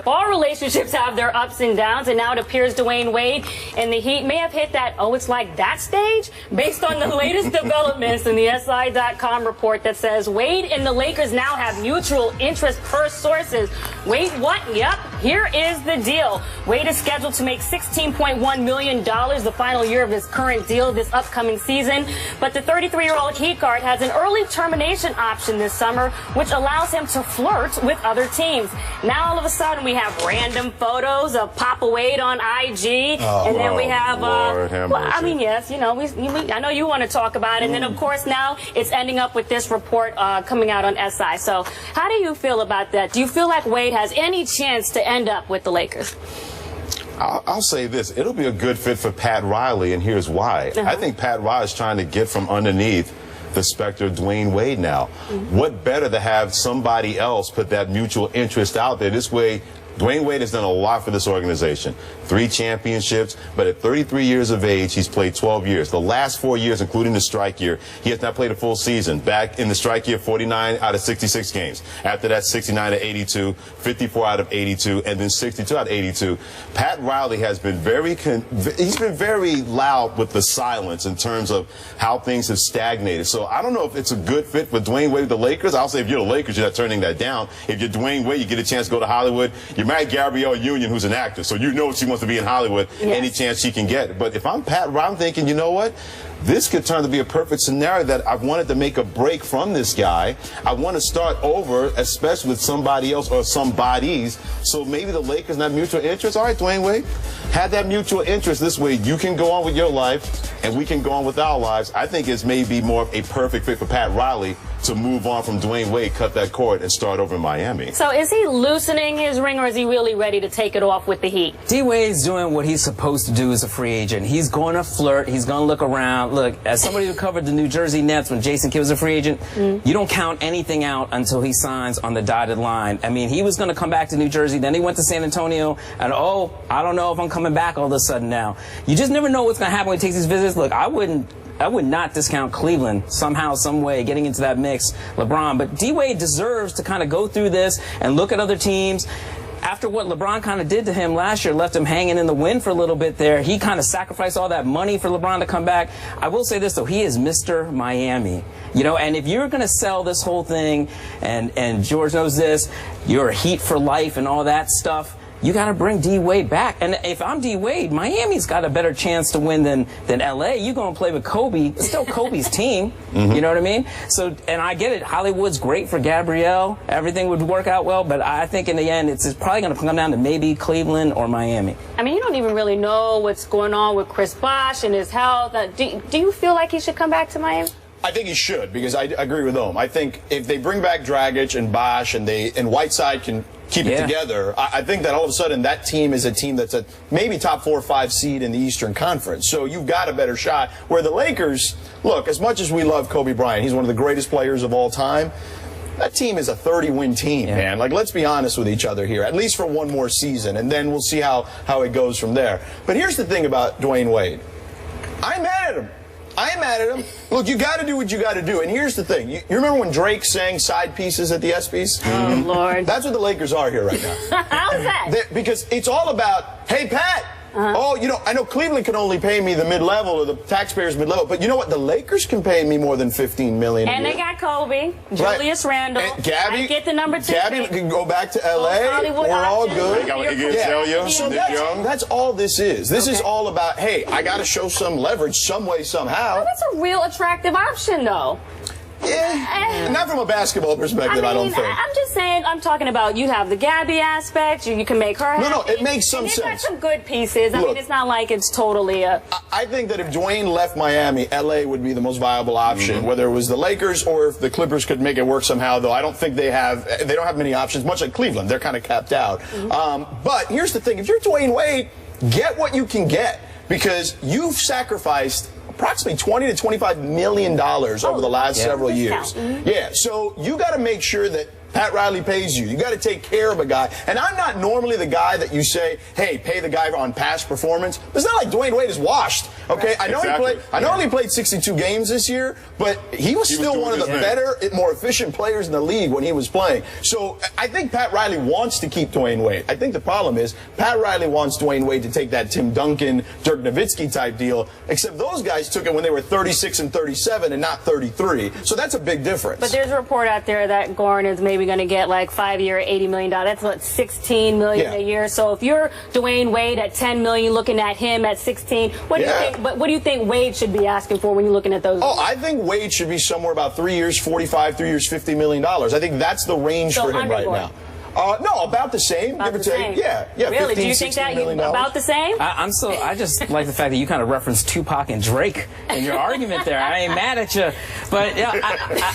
All relationships have their ups and downs, and now it appears Dwayne Wade and the Heat may have hit that, oh, it's like that stage, based on the latest developments in the SI.com report that says Wade and the Lakers now have mutual interest per sources. Wade, what? Yep, here is the deal. Wade is scheduled to make $16.1 million the final year of his current deal this upcoming season, but the 33-year-old Heat guard has an early termination option this summer, which allows him to flirt with other teams. Now, all of a sudden, we have random photos of Papa Wade on IG, and then we have, well, I mean, yes, you know, I know you want to talk about it, and then, of course, now it's ending up with this report coming out on SI. So how do you feel about that? Do you feel like Wade has any chance to end up with the Lakers? I'll say this. It'll be a good fit for Pat Riley, and here's why. I think Pat Riley is trying to get from underneath the specter of Dwayne Wade now. What better to have somebody else put that mutual interest out there? This way, Dwayne Wade has done a lot for this organization. 3 championships, but at 33 years of age, he's played 12 years. The last 4 years, including the strike year, he has not played a full season. Back in the strike year, 49 out of 66 games. After that, 69 out of 82, 54 out of 82, and then 62 out of 82. Pat Riley has been very loud with the silence in terms of how things have stagnated. So I don't know if it's a good fit for Dwayne Wade with the Lakers. I'll say if you're the Lakers, you're not turning that down. If you're Dwayne Wade, you get a chance to go to Hollywood. You married Gabrielle Union, who's an actor, so you know she wants to be in Hollywood any chance she can get. But if I'm Pat Riley, I'm thinking, you know what? This could turn to be a perfect scenario that I've wanted to make a break from this guy. I want to start over, especially with somebody else or some bodies. So maybe the Lakers have mutual interest. All right, Dwayne Wade, have that mutual interest. This way you can go on with your life and we can go on with our lives. I think it's maybe more of a perfect fit for Pat Riley to move on from Dwayne Wade, cut that cord, and start over in Miami. So is he loosening his ring, or is he really ready to take it off with the Heat? D-Wade's doing what he's supposed to do as a free agent. He's going to flirt. He's going to look around. Look, as somebody who covered the New Jersey Nets when Jason Kidd was a free agent, you don't count anything out until he signs on the dotted line. I mean, he was going to come back to New Jersey, then he went to San Antonio, and oh, I don't know if I'm coming back all of a sudden now. You just never know what's going to happen when he takes these visits. Look, I would not discount Cleveland somehow, some way, getting into that mix, LeBron. But D-Wade deserves to kind of go through this and look at other teams. After what LeBron kind of did to him last year, left him hanging in the wind for a little bit there, he kind of sacrificed all that money for LeBron to come back. I will say this, though, he is Mr. Miami. You know, and if you're going to sell this whole thing, and George knows this, you're a Heat for life and all that stuff, you got to bring D-Wade back. And if I'm D-Wade, Miami's got a better chance to win than L.A. You're going to play with Kobe. It's still Kobe's team. You know what I mean? So, and I get it. Hollywood's great for Gabrielle. Everything would work out well. But I think in the end, it's probably going to come down to maybe Cleveland or Miami. I mean, you don't even really know what's going on with Chris Bosh and his health. Do you feel like he should come back to Miami? I think he should, because I agree with Ohm. I think if they bring back Dragic and Bosh and Whiteside can keep it together, I think that all of a sudden that team is a team that's a maybe top 4 or 5 seed in the Eastern Conference. So you've got a better shot. Where the Lakers, look, as much as we love Kobe Bryant, he's one of the greatest players of all time. That team is a 30-win team, man. Like, let's be honest with each other here, at least for one more season, and then we'll see how it goes from there. But here's the thing about Dwayne Wade. I'm mad at him. I am mad at him. Look, you got to do what you got to do. And here's the thing. You remember when Drake sang side pieces at the ESPYs? Oh, Lord. That's what the Lakers are here right now. How's that? Because it's all about, hey, Pat. Oh, you know, I know Cleveland can only pay me the mid-level or the taxpayers mid-level, but you know what? The Lakers can pay me more than $15 million. And they got Kobe, Julius Randle. And Gabby, I get the number 2. Gabby can go back to L.A. We're all good. So that's all this is. This is all about, hey, I got to show some leverage some way, somehow. Well, that's a real attractive option, though. Yeah, not from a basketball perspective, I don't think. I'm just saying, I'm talking about you have the Gabby aspect, you can make her happy. No, it makes some sense. Got some good pieces. I mean, it's not like it's totally a... I think that if Dwayne left Miami, L.A. would be the most viable option, whether it was the Lakers or if the Clippers could make it work somehow, though I don't think they don't have many options, much like Cleveland. They're kind of capped out. But here's the thing. If you're Dwayne Wade, get what you can get, because you've sacrificed approximately $20 to $25 million over the last several years. Yeah, so you got to make sure that Pat Riley pays you. You got to take care of a guy. And I'm not normally the guy that you say, hey, pay the guy on past performance. It's not like Dwayne Wade is washed. Okay, right. I know he only played 62 games this year, but he was still one of the better, more efficient players in the league when he was playing. So I think Pat Riley wants to keep Dwayne Wade. I think the problem is Pat Riley wants Dwayne Wade to take that Tim Duncan, Dirk Nowitzki type deal, except those guys took it when they were 36 and 37 and not 33. So that's a big difference. But there's a report out there that Goran is maybe going to get like 5-year, $80 million. That's what, $16 million a year. So if you're Dwayne Wade at $10 million, looking at him at 16, what do you think? What do you think Wade should be asking for when you're looking at those? Oh, I think Wade should be somewhere about 3 years, 45, 3 years, $50 million. I think that's the range for him right now. No, about the same, give or take. Yeah, really? 15, Do you think that about the same? I just like the fact that you kind of referenced Tupac and Drake in your argument there. I ain't mad at you, but yeah,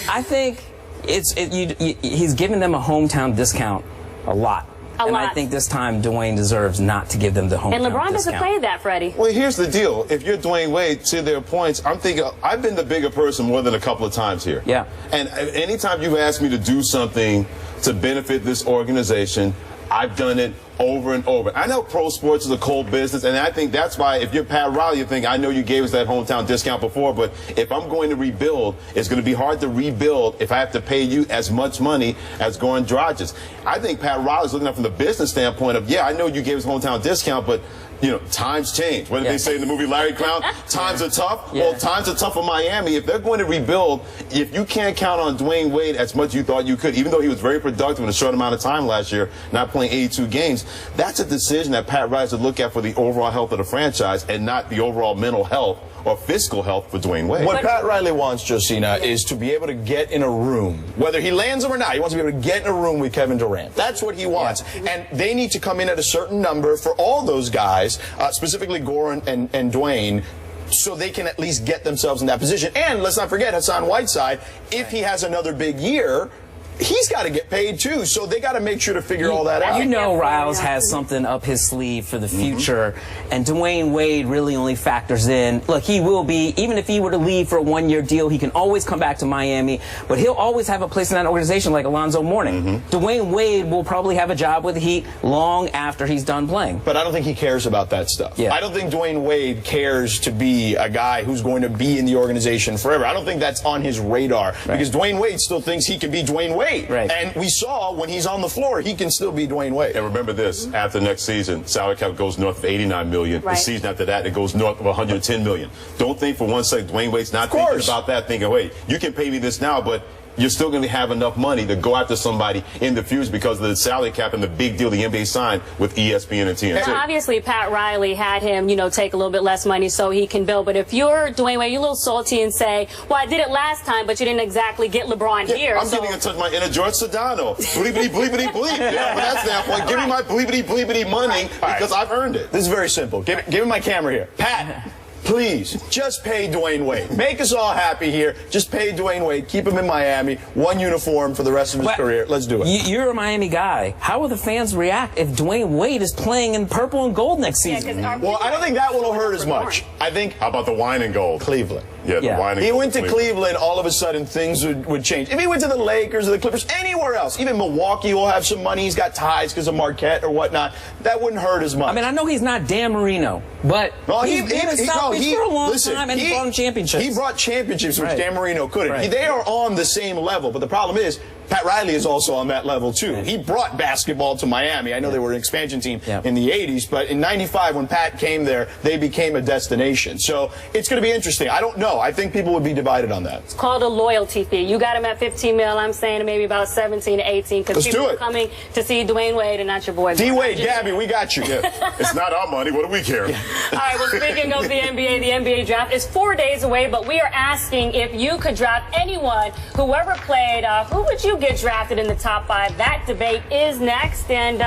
I think he's giving them a hometown discount a lot. And I think this time Dwayne deserves not to give them the hometown discount. And LeBron doesn't play that, Freddie. Well, here's the deal. If you're Dwayne Wade, to their points, I'm thinking I've been the bigger person more than a couple of times here. Yeah. And anytime you've asked me to do something to benefit this organization, I've done it over and over. I know pro sports is a cold business, and I think that's why if you're Pat Riley, you think, I know you gave us that hometown discount before, but if I'm going to rebuild, it's going to be hard to rebuild if I have to pay you as much money as Goran Dragic. I think Pat Riley's looking at it from the business standpoint of, yeah, I know you gave us hometown discount, but you know, times change. What did they say in the movie Larry Clown? Times are tough. Well, times are tough for Miami. If they're going to rebuild, if you can't count on Dwayne Wade as much as you thought you could, even though he was very productive in a short amount of time last year, not playing 82 games, that's a decision that Pat Riley should look at for the overall health of the franchise and not the overall mental health or physical health for Dwayne Wade. What Pat Riley wants, Josina, is to be able to get in a room, whether he lands them or not. He wants to be able to get in a room with Kevin Durant. That's what he wants. And they need to come in at a certain number for all those guys, specifically Goran and Dwayne, so they can at least get themselves in that position. And let's not forget Hassan Whiteside, if he has another big year, he's got to get paid too, so they got to make sure to figure all that out. You know Riles has something up his sleeve for the future, and Dwayne Wade really only factors in, look, he will be, even if he were to leave for a one-year deal, he can always come back to Miami, but he'll always have a place in that organization like Alonzo Mourning. Dwayne Wade will probably have a job with the Heat long after he's done playing. But I don't think he cares about that stuff. I don't think Dwayne Wade cares to be a guy who's going to be in the organization forever. I don't think that's on his radar, because Dwayne Wade still thinks he can be Dwayne Wade. And we saw when he's on the floor, he can still be Dwayne Wade. And remember this, after next season, salary cap goes north of $89 million. The season after that, it goes north of $110 million. Don't think for one second Dwayne Wade's not thinking about that, thinking, wait, you can pay me this now, but you're still going to have enough money to go after somebody in the future because of the salary cap and the big deal the NBA signed with ESPN and TNT. And obviously, Pat Riley had him, you know, take a little bit less money so he can build. But if you're Dwayne Wade, you're a little salty and say, well, I did it last time, but you didn't exactly get LeBron here. I'm getting in touch with my inner George Sedano. Bleepity, bleepity, bleep. Yeah, from that standpoint, give me my bleepity, bleepity money because I've earned it. This is very simple. Give me my camera here. Pat. Please, just pay Dwayne Wade. Make us all happy here. Just pay Dwayne Wade. Keep him in Miami. One uniform for the rest of his career. Let's do it. You're a Miami guy. How will the fans react if Dwayne Wade is playing in purple and gold next season? Well, I don't think that will hurt as much. I think... How about the wine and gold? Cleveland. Yeah, the wine and gold. He went to Cleveland, all of a sudden things would change. If he went to the Lakers or the Clippers, anywhere else, even Milwaukee will have some money. He's got ties because of Marquette or whatnot. That wouldn't hurt as much. I mean, I know he's not Dan Marino, but he's been in South Beach for a long time, and he brought him championships. He brought championships, which Dan Marino couldn't. They are on the same level, but the problem is, Pat Riley is also on that level, too. He brought basketball to Miami. I know they were an expansion team in the 80s, but in 95, when Pat came there, they became a destination. So it's going to be interesting. I don't know. I think people would be divided on that. It's called a loyalty fee. You got him at $15 million. I'm saying maybe about 17 to 18 because people are coming to see Dwayne Wade and not your boy. D-Wade, Gabby, we got you. It's not our money. What do we care? All right, well, speaking of the NBA draft is 4 days away, but we are asking if you could draft anyone, whoever played, who would you get drafted in the top 5? That debate is next. And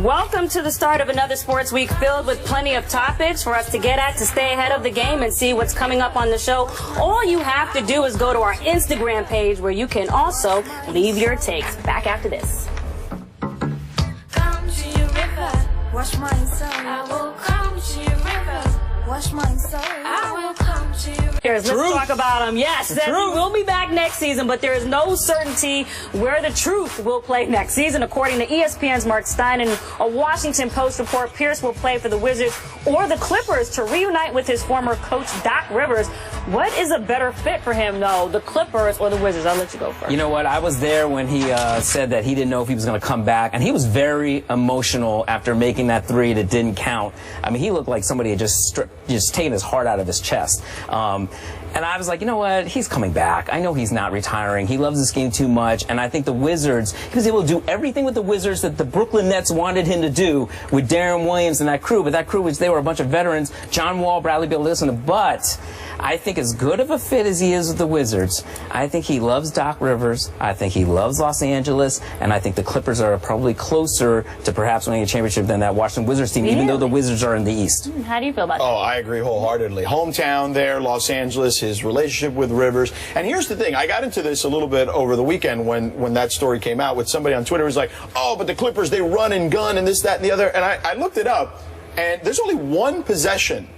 welcome to the start of another sports week filled with plenty of topics for us to get at to stay ahead of the game and see what's coming up on the show. All you have to do is go to our Instagram page where you can also leave your takes. Back after this. Come to your river, wash my soul. I will come to your river, Wash my soul. I will come to you. Let's talk about him. Yes, he will be back next season, but there is no certainty where the Truth will play next season. According to ESPN's Mark Stein and a Washington Post report, Pierce will play for the Wizards or the Clippers to reunite with his former coach, Doc Rivers. What is a better fit for him, though, the Clippers or the Wizards? I'll let you go first. You know what? I was there when he said that he didn't know if he was going to come back, and he was very emotional after making that three that didn't count. I mean, he looked like somebody had just taken his heart out of his chest. And I was like, you know what? He's coming back. I know he's not retiring. He loves this game too much. And I think the Wizards, he was able to do everything with the Wizards that the Brooklyn Nets wanted him to do with Darren Williams and that crew. But that crew, which they were a bunch of veterans, John Wall, Bradley Beal, listen. But I think as good of a fit as he is with the Wizards, I think he loves Doc Rivers. I think he loves Los Angeles. And I think the Clippers are probably closer to perhaps winning a championship than that Washington Wizards team, even though the Wizards are in the East. How do you feel about that? Oh, I agree wholeheartedly. Hometown there, Los Angeles, his relationship with Rivers. And here's the thing. I got into this a little bit over the weekend when that story came out with somebody on Twitter who was like, oh, but the Clippers, they run and gun and this, that, and the other. And I looked it up, and there's only one possession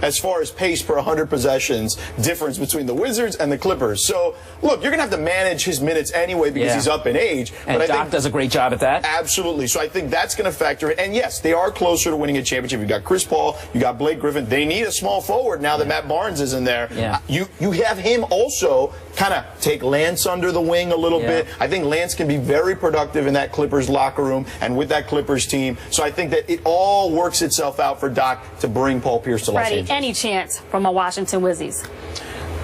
as far as pace per 100 possessions difference between the Wizards and the Clippers. So, look, you're going to have to manage his minutes anyway because he's up in age. And but Doc I think does a great job at that. Absolutely. So I think that's going to factor in. And, yes, they are closer to winning a championship. You've got Chris Paul. You got Blake Griffin. They need a small forward now that Matt Barnes is in there. Yeah. You have him also kind of take Lance under the wing a little bit. I think Lance can be very productive in that Clippers locker room and with that Clippers team. So I think that it all works itself out for Doc to bring Paul Pierce to Los Angeles. Any chance from a Washington Wizards?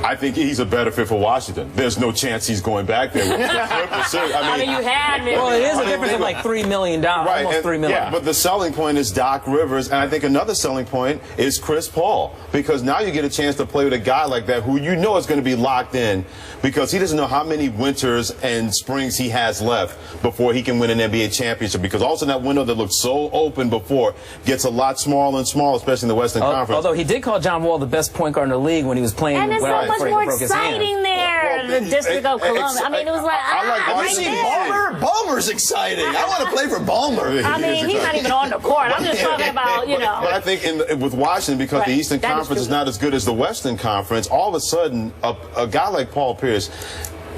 I think he's a better fit for Washington. There's no chance he's going back there with the Clippers. I mean, you had me. Well, it is a difference of like $3 million, right, almost $3 million. Yeah, but the selling point is Doc Rivers, and I think another selling point is Chris Paul, because now you get a chance to play with a guy like that who you know is going to be locked in, because he doesn't know how many winters and springs he has left before he can win an NBA championship, because also that window that looked so open before gets a lot smaller and smaller, especially in the Western Conference. Although he did call John Wall the best point guard in the league when he was playing. And it's so much more exciting there, the District of Columbia. I mean, it was like, Ballmer's exciting. I want to play for Ballmer. I mean, he's not even on the court. I'm just talking about, you know. But I think with Washington, because the Eastern Conference is not as good as the Western Conference, all of a sudden, a guy like Paul Pierce,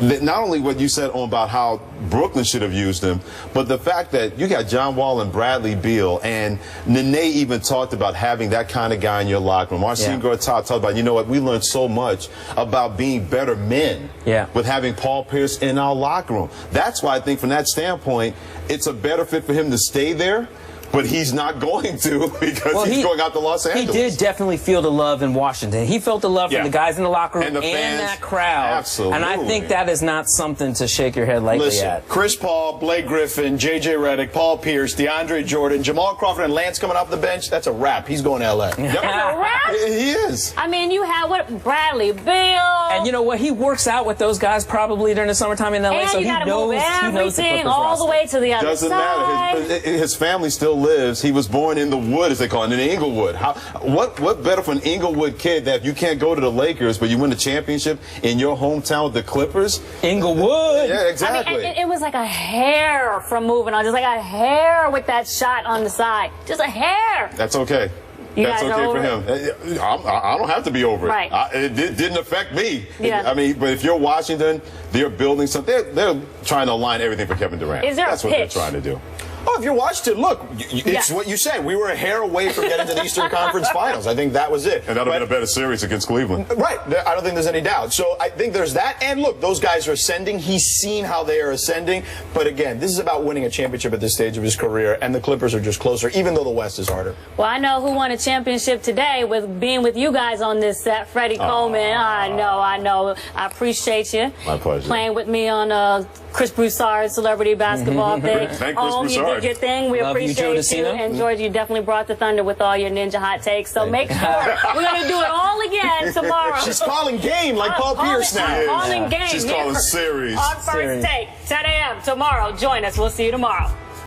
not only what you said about how Brooklyn should have used him, but the fact that you got John Wall and Bradley Beal, and Nene even talked about having that kind of guy in your locker room. Marcin Gortat talked about, you know what, we learned so much about being better men with having Paul Pierce in our locker room. That's why I think from that standpoint, it's a better fit for him to stay there. But he's not going to, because he's going out to Los Angeles. He did definitely feel the love in Washington. He felt the love from the guys in the locker room and that crowd. Absolutely. And I think that is not something to shake your head lightly at. Chris Paul, Blake Griffin, J.J. Redick, Paul Pierce, DeAndre Jordan, Jamal Crawford, and Lance coming off the bench. That's a wrap. He's going to L.A. That's a wrap? He is. I mean, you have Bradley Beal. And you know what? He works out with those guys probably during the summertime in L.A. And so you got to move everything all the way to the other side. Doesn't matter. His family still lives. He was born in the wood, as they call it, in Inglewood. What better for an Inglewood kid that you can't go to the Lakers, but you win the championship in your hometown with the Clippers? Inglewood. Yeah, exactly. I mean, it was like a hair from moving on, just like a hair with that shot on the side, just a hair. That's okay. That's okay for him. I don't have to be over it. Right. It didn't affect me. Yeah. I mean, but if you're Washington, they're building something. They're trying to align everything for Kevin Durant. Is there That's a what they're pitch? trying to do. Oh, if you watched it, look, it's what you said. We were a hair away from getting to the Eastern Conference Finals. I think that was it. And that would have been a better series against Cleveland. Right. I don't think there's any doubt. So I think there's that. And look, those guys are ascending. He's seen how they are ascending. But again, this is about winning a championship at this stage of his career. And the Clippers are just closer, even though the West is harder. Well, I know who won a championship today with being with you guys on this set, Freddie Coleman. I know. I appreciate you. My pleasure. Playing with me on Chris Broussard's celebrity basketball thing. Thank Chris Broussard. You did your thing. We appreciate you. And George, you definitely brought the thunder with all your ninja hot takes. So make sure we're going to do it all again tomorrow. She's calling game like Paul Pierce now. I'm calling game. She's calling series. On First Take, 10 a.m. tomorrow. Join us. We'll see you tomorrow.